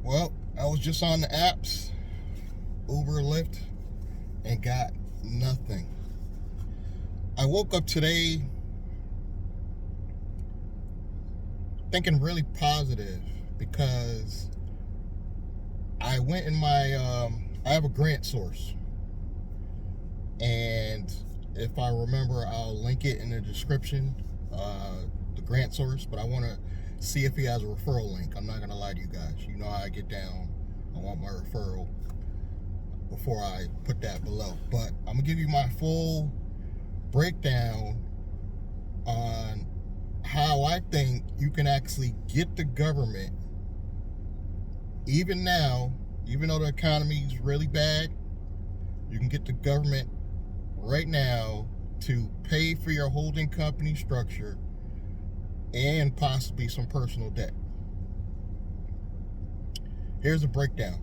Well, I was just on the apps, Uber, Lyft, and got nothing. I woke up today thinking really positive because I went in I have a grant source. And if I remember, I'll link it in the description, the grant source. But I want to see if he has a referral link. I'm not going to lie to you guys. You know how I get down. I want my referral before I put that below. But I'm going to give you my full breakdown on how I think you can actually get the government, even now, even though the economy is really bad, you can get the government right now to pay for your holding company structure and possibly some personal debt. Here's a breakdown.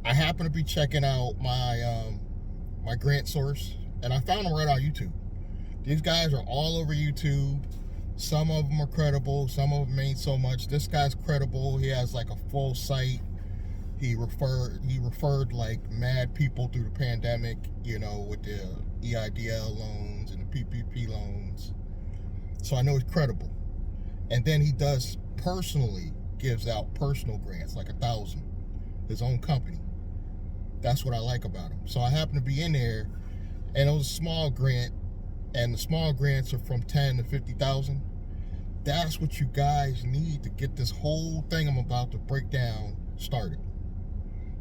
I happen to be checking out my grant source, and I found them right on YouTube. These guys are all over YouTube. Some of them are credible, some of them ain't so much. This guy's credible. He has like a full site. He referred like mad people through the pandemic, with the EIDL loans and the PPP loans. So I know he's credible. And then he does personally gives out personal grants, like 1,000, his own company. That's what I like about him. So I happen to be in there, and it was a small grant, and the small grants are from 10 to 50,000. That's what you guys need to get this whole thing I'm about to break down started.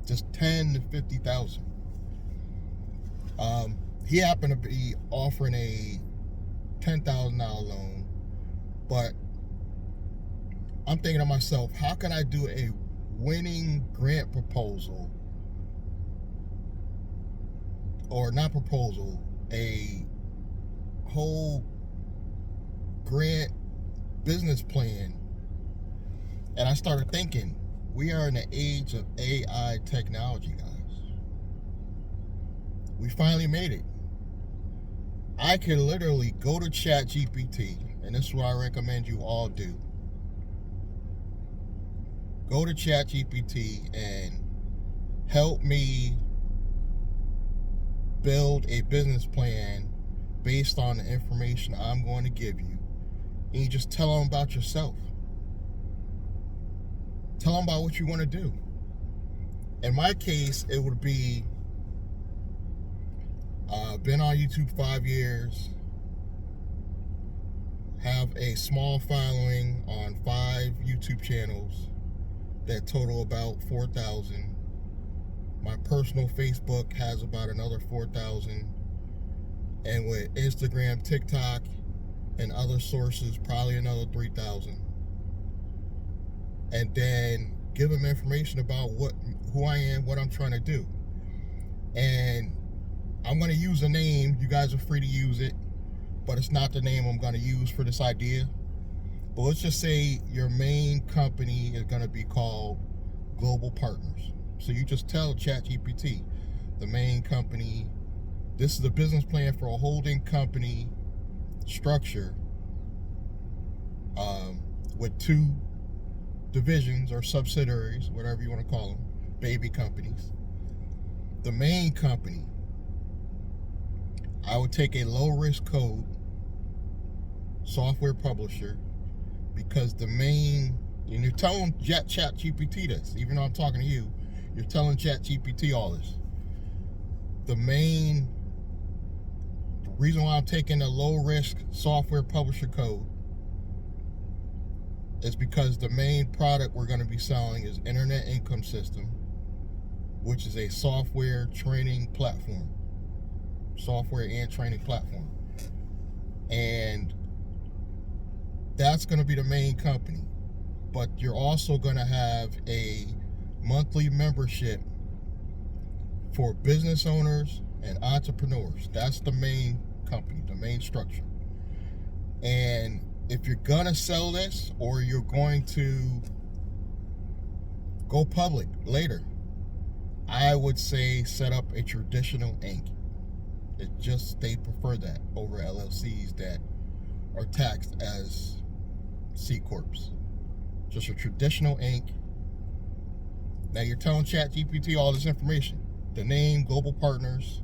Just 10 to 50,000. He happened to be offering a $10,000 loan, but I'm thinking to myself, how can I do a winning grant proposal, or not proposal, a whole grant business plan? And I started thinking, we are in the age of AI technology, guys. We finally made it. I can literally go to ChatGPT, and this is what I recommend you all do. Go to ChatGPT and help me build a business plan based on the information I'm going to give you. And you just tell them about yourself. Tell them about what you want to do. In my case, it would be, been on YouTube 5 years, have a small following on 5 YouTube channels that total about 4,000. My personal Facebook has about another 4,000. And with Instagram, TikTok, and other sources, probably another 3,000. And then give them information about who I am, what I'm trying to do. And I'm going to use a name. You guys are free to use it, but it's not the name I'm going to use for this idea. But let's just say your main company is going to be called Global Partners. So you just tell ChatGPT, the main company, this is a business plan for a holding company structure with 2 divisions or subsidiaries, whatever you want to call them, baby companies. The main company, I would take a low-risk code software publisher, because the main, and you're telling ChatGPT this, even though I'm talking to you, you're telling ChatGPT all this. The reason why I'm taking a low-risk software publisher code is because the main product we're going to be selling is Internet Income System, which is a software training platform. Software and training platform. And that's going to be the main company. But you're also going to have a monthly membership for business owners and entrepreneurs. That's the main company, the main structure. And if you're going to sell this, or you're going to go public later, I would say set up a traditional Inc. They prefer that over LLCs that are taxed as C Corps. Just a traditional Inc. Now you're telling ChatGPT all this information. The name, global partners.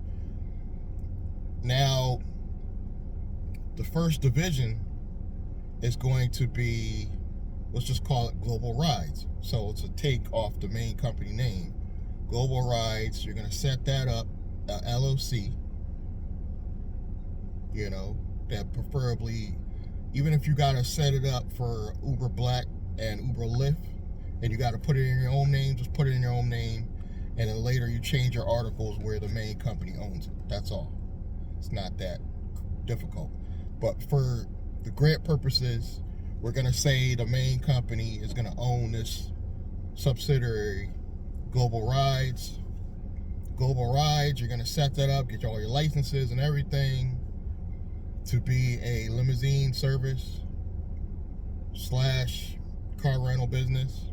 Now, the first division is going to be, let's just call it Global Rides. So it's a take off the main company name. Global Rides, you're going to set that up, LLC. You know, that preferably, even if you got to set it up for Uber Black and Uber Lyft, and you got to put it in your own name, just put it in your own name, and then later you change your articles where the main company owns it. That's all. It's not that difficult. But for the grant purposes, we're going to say the main company is going to own this subsidiary, Global Rides. Global Rides, you're going to set that up, get all your licenses and everything to be a limousine service / car rental business.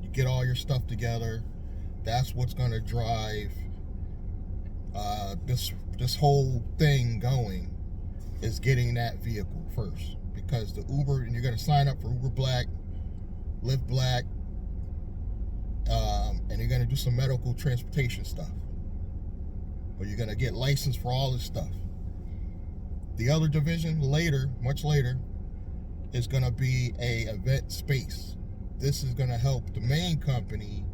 You get all your stuff together. That's what's going to drive this whole thing going, is getting that vehicle first. Because the Uber, and you're going to sign up for Uber Black, Lyft Black, and you're going to do some medical transportation stuff. But you're going to get licensed for all this stuff. The other division later, much later, is going to be a event space. This is going to help the main company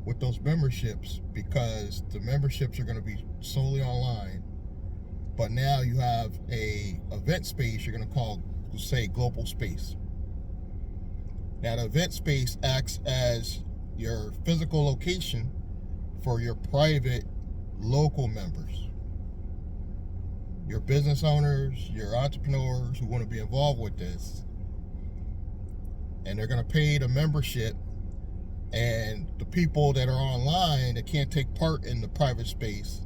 with those memberships, because the memberships are going to be solely online. But now you have a event space you're going to call, say, Global Space. Now the event space acts as your physical location for your private local members, your business owners, your entrepreneurs who want to be involved with this. And they're going to pay the membership, and the people that are online that can't take part in the private space,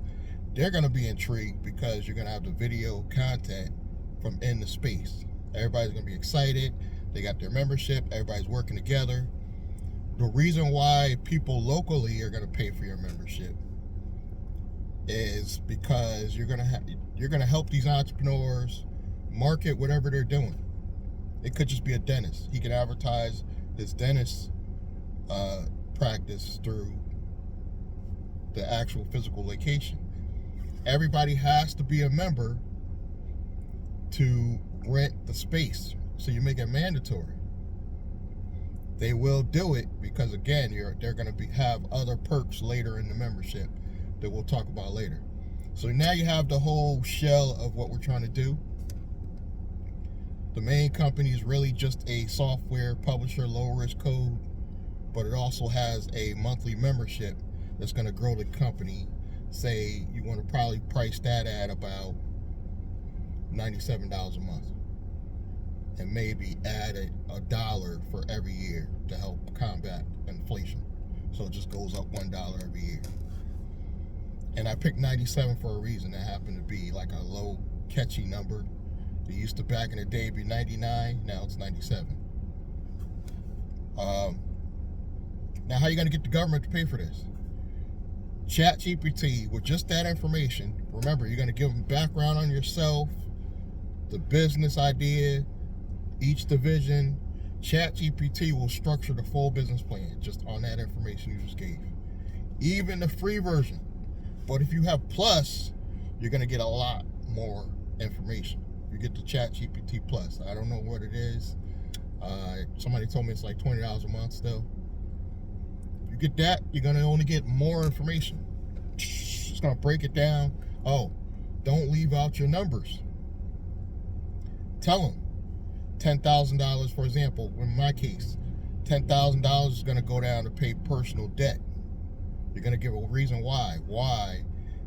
they're going to be intrigued, because you're going to have the video content from in the space. Everybody's going to be excited. They got their membership. Everybody's working together. The reason why people locally are going to pay for your membership is because you're going to help these entrepreneurs market whatever they're doing. It could just be a dentist. He can advertise his dentist practice through the actual physical location. Everybody has to be a member to rent the space, so you make it mandatory. They will do it because, again, they're going to have other perks later in the membership that we'll talk about later. So now you have the whole shell of what we're trying to do. The main company is really just a software publisher, low risk code, but it also has a monthly membership that's going to grow the company. Say you want to probably price that at about $97 a month, and maybe add $1 for every year to help combat inflation. So it just goes up $1 every year. And I picked 97 for a reason. That happened to be like a low, catchy number. It used to, back in the day, be 99. Now it's 97. Now, how are you going to get the government to pay for this? ChatGPT, with just that information, remember, you're going to give them background on yourself, the business idea, each division. ChatGPT will structure the full business plan just on that information you just gave. Even the free version. But if you have Plus, you're going to get a lot more information. You get the ChatGPT Plus. I don't know what it is. Somebody told me it's like $20 a month still. You get that, you're going to only get more information. It's going to break it down. Oh, don't leave out your numbers. Tell them $10,000, for example, in my case, $10,000 is going to go down to pay personal debt. You're going to give a reason why. Why?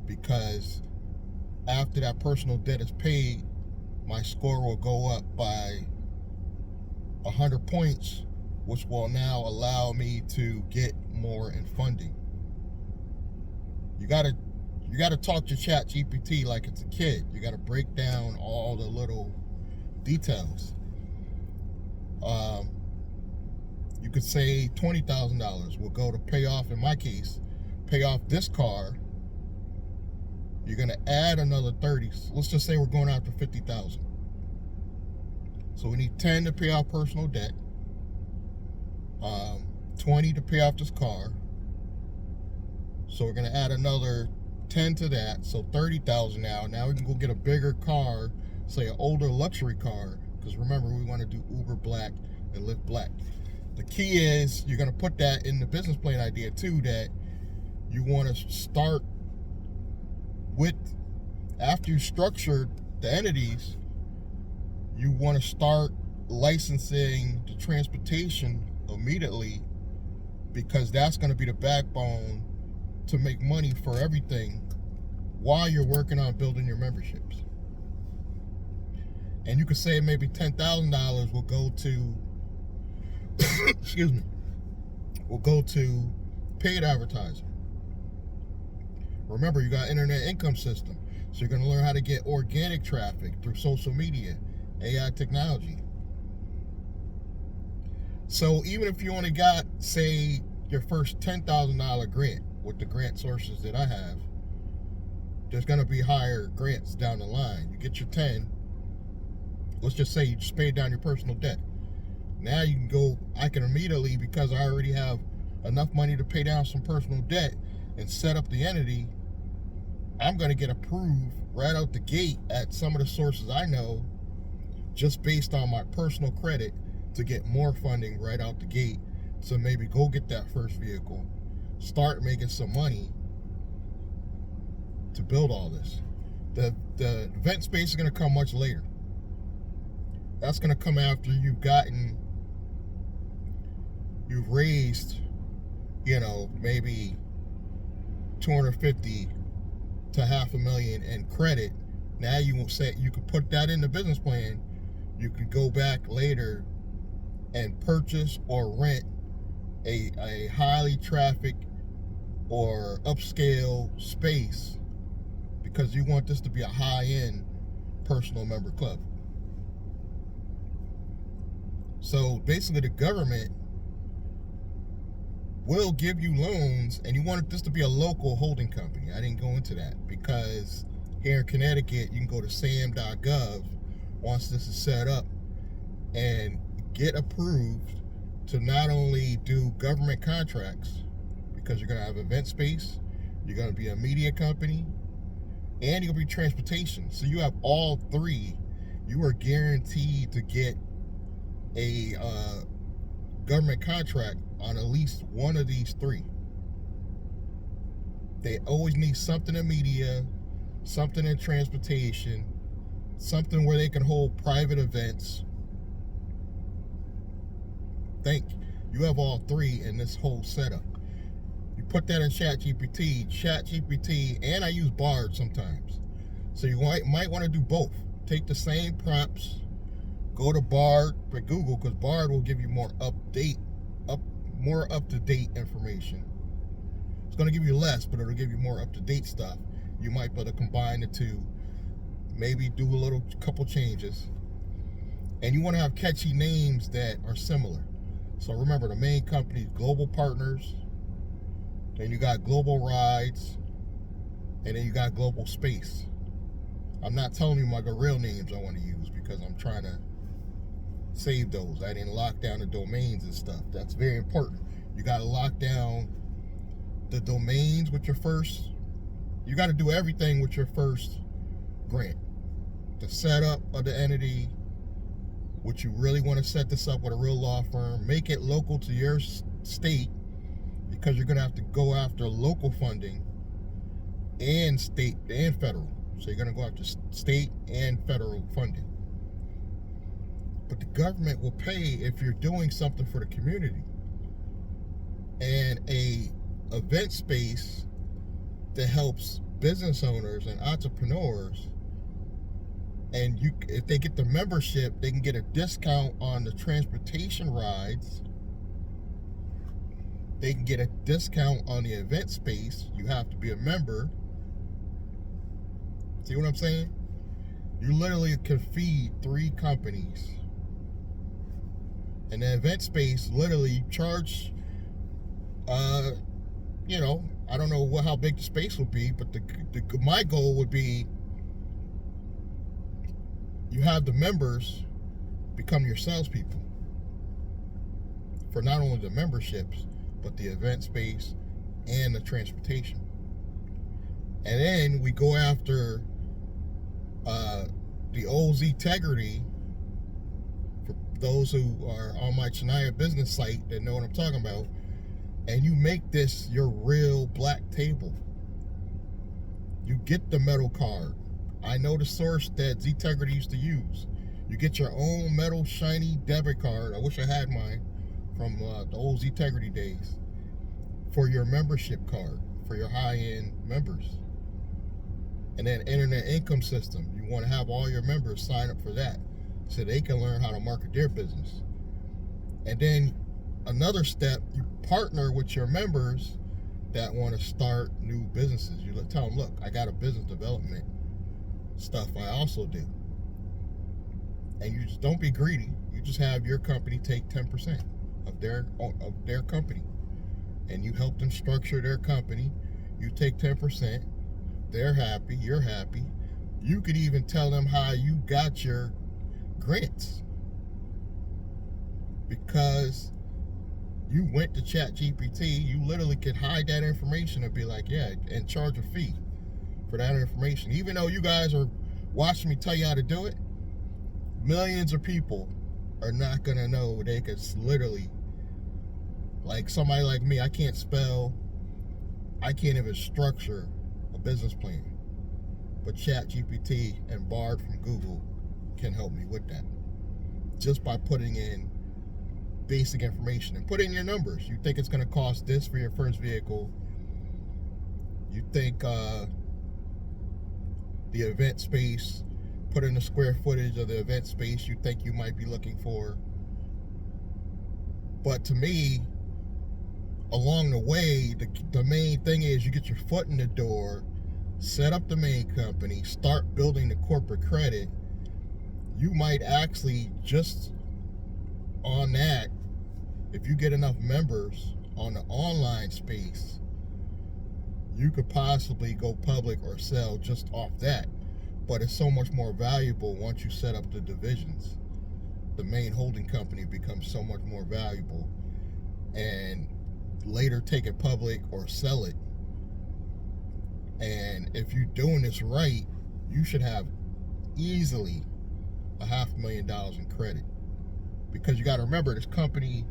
Because after that personal debt is paid, my score will go up by 100 points, which will now allow me to get more in funding. You gotta talk to ChatGPT like it's a kid. You gotta break down all the little details. You could say $20,000 will go to pay off, in my case, pay off this car. You're gonna add another 30. Let's just say we're going after 50,000. So we need 10 to pay off personal debt. 20 to pay off this car. So we're gonna add another 10 to that, so 30,000 now. Now we can go get a bigger car, say an older luxury car, because remember we want to do Uber Black and Lyft Black. The key is you're gonna put that in the business plan idea too, that you want to start with, after you structure the entities, you want to start licensing the transportation immediately, because that's going to be the backbone to make money for everything while you're working on building your memberships. And you could say maybe $10,000 will go to excuse me, will go to paid advertising. Remember, you got internet income system, so you're going to learn how to get organic traffic through social media, AI technology. So even if you only got, say, your first $10,000 grant with the grant sources that I have, there's going to be higher grants down the line. You get your 10, let's just say you just paid down your personal debt. Now you can go, I can immediately, because I already have enough money to pay down some personal debt and set up the entity, I'm going to get approved right out the gate at some of the sources I know, just based on my personal credit, to get more funding right out the gate. So maybe go get that first vehicle, start making some money to build all this. The event space is going to come much later. That's going to come after you've raised, maybe 250 to $500,000 in credit. Now you won't say, you could put that in the business plan. You could go back later and purchase or rent a highly trafficked or upscale space, because you want this to be a high-end personal member club. So basically the government will give you loans, and you want this to be a local holding company. I didn't go into that because here in Connecticut, you can go to sam.gov once this is set up and get approved to not only do government contracts, because you're going to have event space, you're going to be a media company, and you're going to be transportation. So you have all three. You are guaranteed to get a government contract on at least one of these three. They always need something in media, something in transportation, something where they can hold private events. You have all three in this whole setup. You put that in ChatGPT, and I use Bard sometimes. So you might want to do both. Take the same prompts, go to Bard for Google, because Bard will give you more up-to-date information. It's going to give you less, but it'll give you more up-to-date stuff. You might be able to combine the two, maybe do a couple changes. And you want to have catchy names that are similar. So remember, the main company, Global Partners, then you got Global Rides, and then you got Global Space. I'm not telling you the real names I want to use, because I'm trying to save those. I didn't lock down the domains and stuff. That's very important. You got to lock down the domains with your first. You got to do everything with your first grant. The setup of the entity, what you really want to set this up with a real law firm, make it local to your state, because you're going to have to go after local funding and state and federal. So you're going to go after state and federal funding. But the government will pay if you're doing something for the community. And a event space that helps business owners and entrepreneurs, and if they get the membership, they can get a discount on the transportation rides. They can get a discount on the event space. You have to be a member. See what I'm saying? You literally can feed 3 companies. And the event space, literally charge, I don't know how big the space will be, but my goal would be, you have the members become your salespeople for not only the memberships, but the event space and the transportation. And then we go after the old Integrity. For those who are on my Chania business site that know what I'm talking about, and you make this your real black table. You get the metal card. I know the source that Integrity used to use. You get your own metal shiny debit card. I wish I had mine from the old Integrity days, for your membership card for your high-end members. And then internet income system. You want to have all your members sign up for that so they can learn how to market their business. And then another step, you partner with your members that want to start new businesses. You tell them, look, I got a business development stuff I also do. And you just don't be greedy. You just have your company take 10% of their company. And you help them structure their company. You take 10%. They're happy. You're happy. You could even tell them how you got your grants, because you went to ChatGPT. You literally can hide that information and be like, yeah, and charge a fee for that information. Even though you guys are watching me tell you how to do it, millions of people are not going to know. They could literally, like somebody like me, I can't spell, I can't even structure a business plan. But ChatGPT and Bard from Google can help me with that, just by putting in basic information and put in your numbers. You think it's going to cost this for your first vehicle. You think the event space, put in the square footage of the event space you think you might be looking for. But to me, along the way, the main thing is you get your foot in the door, set up the main company, start building the corporate credit. You might actually, just on that, if you get enough members on the online space, you could possibly go public or sell just off that. But it's so much more valuable once you set up the divisions. The main holding company becomes so much more valuable, and later take it public or sell it. And if you're doing this right, you should have easily $500,000 in credit, because you got to remember this company,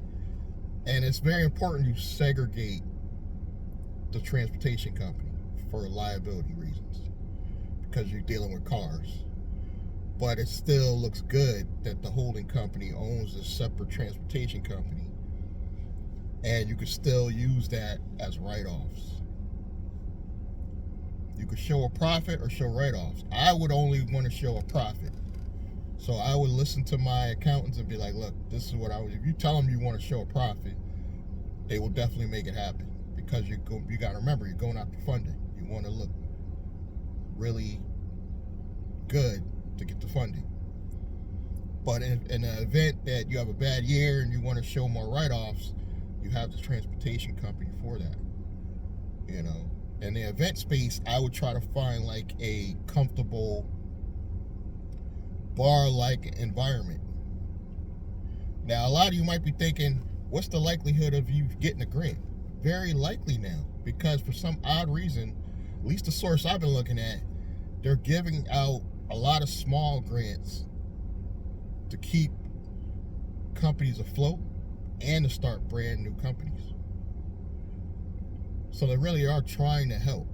and it's very important you segregate the transportation company for liability reasons, because you're dealing with cars. But it still looks good that the holding company owns a separate transportation company, and you could still use that as write-offs. You could show a profit or show write-offs. I would only want to show a profit. So I would listen to my accountants and be like, look, this is what I would. If you tell them you want to show a profit, they will definitely make it happen, because you got to remember, you're going after funding. You want to look really good to get the funding. But in an event that you have a bad year and you want to show more write-offs, you have the transportation company for that. You know, in the event space, I would try to find like a comfortable bar-like environment. Now, a lot of you might be thinking, what's the likelihood of you getting a grant? Very likely now, because for some odd reason, at least the source I've been looking at, they're giving out a lot of small grants to keep companies afloat and to start brand new companies. So they really are trying to help.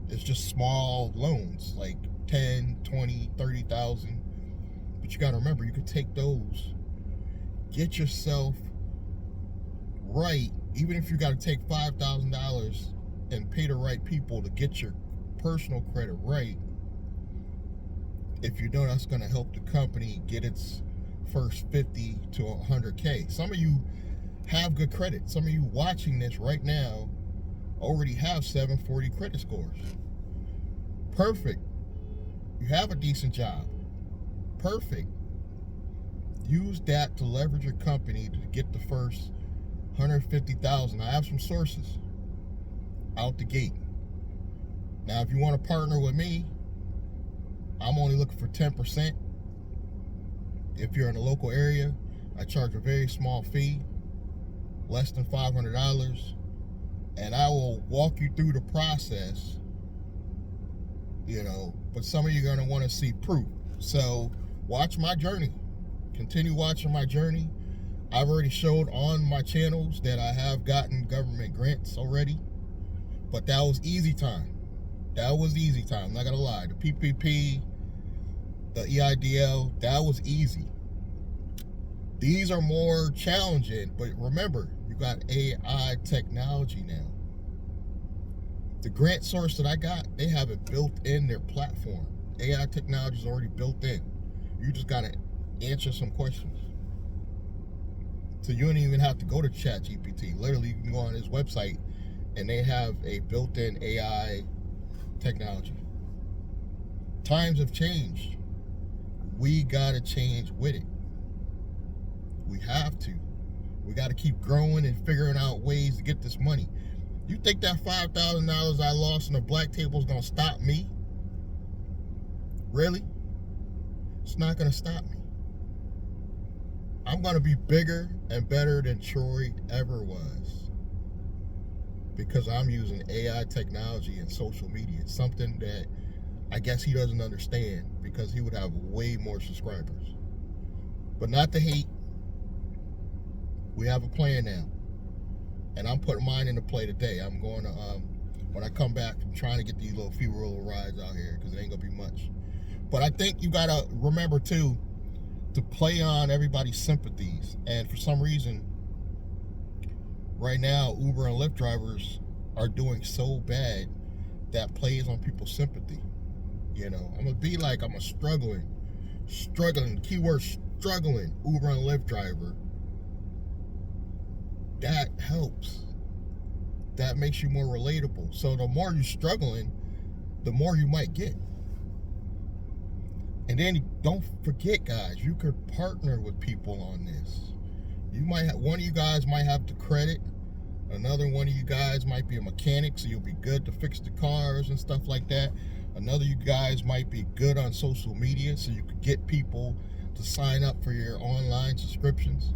It's just small loans, like 10, 20, 30,000. But you got to remember, you could take those, get yourself right, even if you got to take $5,000 and pay the right people to get your personal credit right. If you know that's going to help the company get its first 50 to 100K. Some of you have good credit. Some of you watching this right now already have 740 credit scores. Perfect. You have a decent job. Perfect. Use that to leverage your company to get the first 150,000. I have some sources out the gate. Now, if you want to partner with me, I'm only looking for 10%. If you're in a local area, I charge a very small fee. less than $500, and I will walk you through the process, but some of you are going to want to see proof. So watch my journey. Continue watching my journey. I've already showed on my channels that I have gotten government grants already, but that was easy time. That was easy time, not gonna lie. The PPP, the EIDL, that was easy. These are more challenging, but remember, you got AI technology now. The grant source that I got, they have it built in their platform. AI technology is already built in. You just gotta answer some questions. So you don't even have to go to ChatGPT. Literally, you can go on his website and they have a built-in AI technology. Times have changed. We gotta change with it. We have to. We gotta keep growing and figuring out ways to get this money. You think that $5,000 I lost on the black table is gonna stop me? Really? It's not gonna stop me. I'm gonna be bigger and better than Troy ever was, because I'm using AI technology and social media, something that I guess he doesn't understand, because he would have way more subscribers. But not to hate, we have a plan now, and I'm putting mine into play today. I'm going to, when I come back, I'm trying to get these few little rides out here, because it ain't gonna be much. But I think you gotta remember too, to play on everybody's sympathies. And for some reason, right now, Uber and Lyft drivers are doing so bad that plays on people's sympathy. I'm gonna be like, I'm a struggling, keyword struggling Uber and Lyft driver. That helps. That makes you more relatable. So the more you're struggling, the more you might get. And then don't forget, guys, you could partner with people on this. You might have, one of you guys might have the credit. Another one of you guys might be a mechanic, so you'll be good to fix the cars and stuff like that. Another you guys might be good on social media, so you could get people to sign up for your online subscriptions.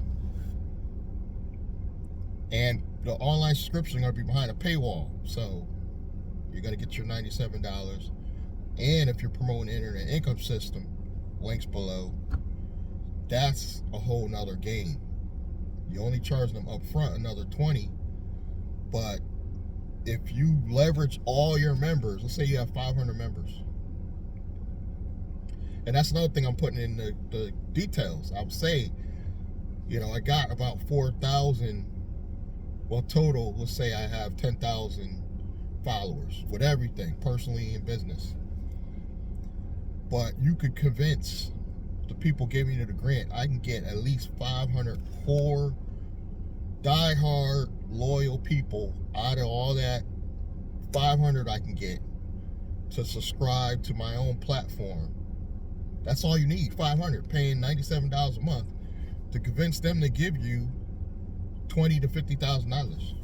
And the online subscription are going to be behind a paywall, so you're going to get your $97. And if you're promoting the internet income system, links below, that's a whole nother game. You only charge them up front another $20, but if you leverage all your members, let's say you have 500 members, and that's another thing I'm putting in the details. I would say, I got about 4,000, well, total, let's say I have 10,000 followers with everything, personally and business. But you could convince the people giving you the grant, I can get at least 500 core, die-hard, loyal people out of all that 500 I can get to subscribe to my own platform. That's all you need, 500, paying $97 a month to convince them to give you $20,000 to $50,000.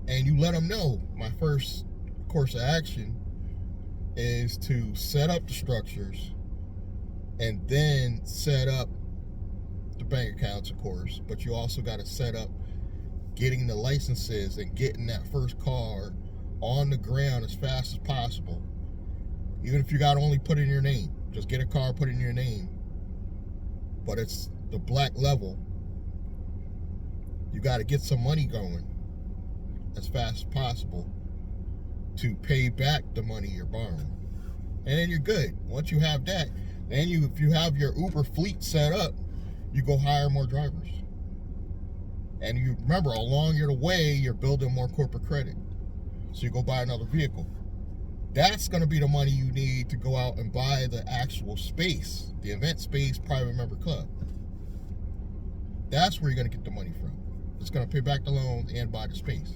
And you let them know my first course of action is to set up the structures and then set up the bank accounts, of course, but you also got to set up getting the licenses and getting that first car on the ground as fast as possible. Even if you got to only put in your name, just get a car, put in your name, but it's the black level. You got to get some money going as fast as possible to pay back the money you're borrowing. And then you're good. Once you have that, then if you have your Uber fleet set up, you go hire more drivers. And you remember, along your way, you're building more corporate credit. So you go buy another vehicle. That's going to be the money you need to go out and buy the actual space, the event space, private member club. That's where you're going to get the money from. It's going to pay back the loan and buy the space.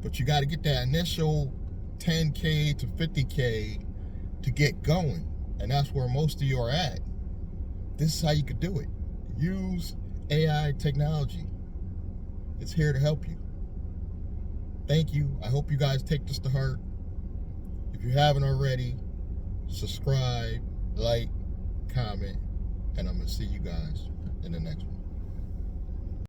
But you got to get that initial 10K to 50K to get going. And that's where most of you are at. This is how you could do it. Use AI technology. It's here to help you. Thank you. I hope you guys take this to heart. If you haven't already, subscribe, like, comment, and I'm going to see you guys in the next one.